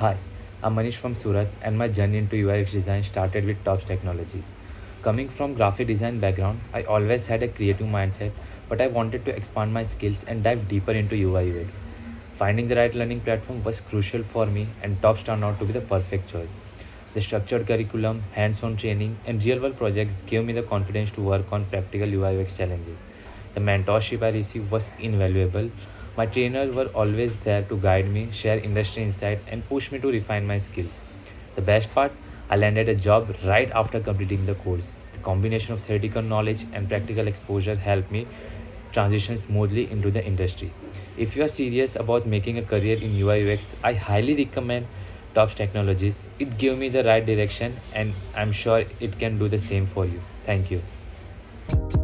Hi, I'm Manish from Surat, and my journey into UI/UX design started with Tops Technologies. Coming from graphic design background, I always had a creative mindset, but I wanted to expand my skills and dive deeper into UI/UX. Finding the right learning platform was crucial for me, and Tops turned out to be the perfect choice. The structured curriculum, hands-on training, and real-world projects gave me the confidence to work on practical UI/UX challenges. The mentorship I received was invaluable. My trainers were always there to guide me, share industry insight, and push me to refine my skills. The best part, I landed a job right after completing the course. The combination of theoretical knowledge and practical exposure helped me transition smoothly into the industry. If you are serious about making a career in UI UX, I highly recommend Tops Technologies. It gave me the right direction, and I'm sure it can do the same for you. Thank you.